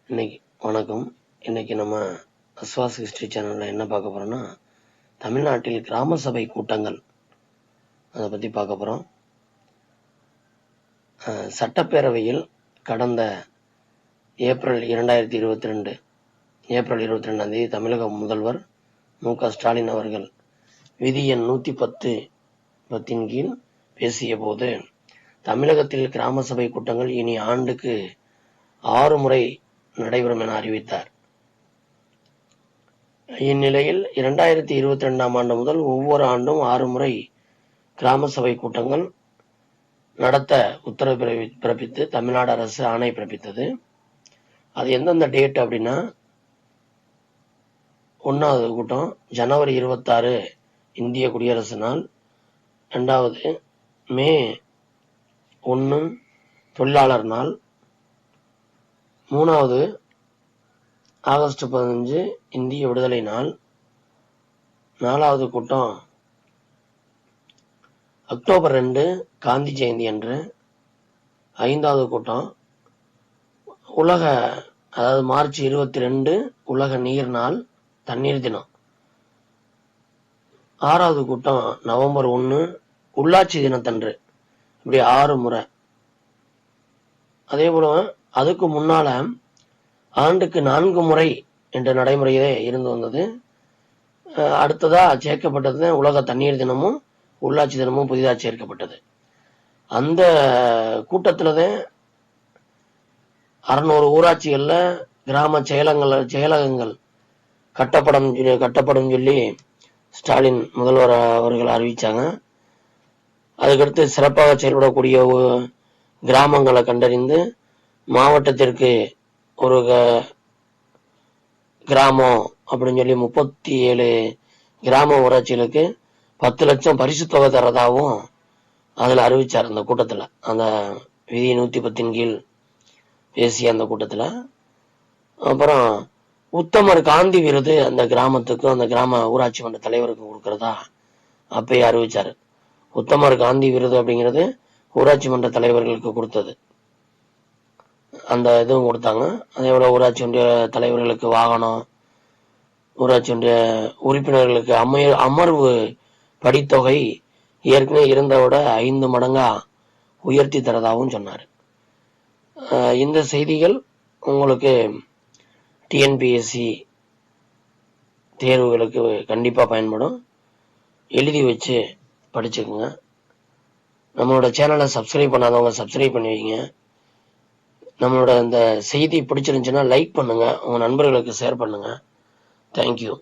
இன்னைக்கு வணக்கம். இன்னைக்கு நம்ம அஸ்வாஸ் ஹிஸ்டரி சேனல்ல என்ன பார்க்க போறோம்னா, தமிழ்நாட்டில் கிராம சபை கூட்டங்கள் அதை பத்தி பார்க்க போறோம். சட்டப்பேரவையில் கடந்த ஏப்ரல் 2022 ஏப்ரல் 22ஆம் தேதி தமிழக முதல்வர் மு.க. ஸ்டாலின் அவர்கள் விதி எண் 110 கீழ் பேசிய போது, தமிழகத்தில் கிராம சபை கூட்டங்கள் இனி ஆண்டுக்கு 6 முறை நடைபெறும் என அறிவித்தார். இந்நிலையில் 2022ஆம் ஆண்டு முதல் ஒவ்வொரு ஆண்டும் 6 முறை கிராம சபை கூட்டங்கள் நடத்த உத்தரவு பிறப்பித்து தமிழ்நாடு அரசு ஆணை பிறப்பித்தது. அது எந்தெந்த டேட் அப்படின்னா, 1வது கூட்டம் ஜனவரி 26 இந்திய குடியரசு நாள், 2வது மே 1 தொழிலாளர் நாள், 3வது ஆகஸ்ட் 15 இந்திய விடுதலை நாள், 4வது கூட்டம் அக்டோபர் 2 காந்தி ஜெயந்தி அன்று, 5வது கூட்டம் அதாவது மார்ச் 22 உலக நீர் நாள், தண்ணீர் தினம், 6வது கூட்டம் நவம்பர் 1 உள்ளாட்சி தினத்தன்று. இப்படி 6 முறை. அதே போல அதுக்கு முன்னால ஆண்டுக்கு 4 முறை என்ற நடைமுறையே இருந்து வந்தது. அடுத்ததா சேர்க்கப்பட்டது உலக தண்ணீர் தினமும் உள்ளாட்சி தினமும் புதிதாக சேர்க்கப்பட்டது. அந்த கூட்டத்துலதான் 600 ஊராட்சிகள்ல கிராம செயலகங்கள் கட்டப்படும் சொல்லி ஸ்டாலின் முதல்வர் அவர்கள் அறிவிச்சாங்க. அதுக்கடுத்து சிறப்பாக செயல்படக்கூடிய கிராமங்களை கண்டறிந்து மாவட்டத்திற்கு ஒரு கிராமம் அப்படின்னு சொல்லி 37 கிராம ஊராட்சிகளுக்கு 10 லட்சம் பரிசு தொகை தரதாகவும் அதுல அறிவிச்சார். அந்த கூட்டத்துல, அந்த விதி 110 கீழ் பேசிய அந்த கூட்டத்துல. அப்புறம் உத்தமர் காந்தி விருது அந்த கிராமத்துக்கும் அந்த கிராம ஊராட்சி மன்ற தலைவருக்கும் கொடுக்கறதா அப்பயே அறிவிச்சாரு. உத்தமர் காந்தி விருது அப்படிங்கிறது ஊராட்சி மன்ற தலைவர்களுக்கு கொடுத்தது. அந்த இதுவும் கொடுத்தாங்க. அதே போல ஊராட்சி ஒன்றிய தலைவர்களுக்கு வாகனம், ஊராட்சி ஒன்றிய உறுப்பினர்களுக்கு அமர்வு படித்தொகை ஏற்கனவே இருந்தவிட 5 மடங்கா உயர்த்தி தரதாகவும் சொன்னார். இந்த செய்திகள் உங்களுக்கு டிஎன்பிஎஸ்சி தேர்வுகளுக்கு கண்டிப்பா பயன்படும். எழுதி வச்சு படிச்சுக்குங்க. நம்மளோட சேனலை சப்ஸ்கிரைப் பண்ணாதவங்க சப்ஸ்கிரைப் பண்ணி வைங்க. நம்மளோட இந்த செய்தி பிடிச்சிருந்துச்சுன்னா லைக் பண்ணுங்க, உங்க நண்பர்களுக்கு ஷேர் பண்ணுங்க. தேங்க்யூ.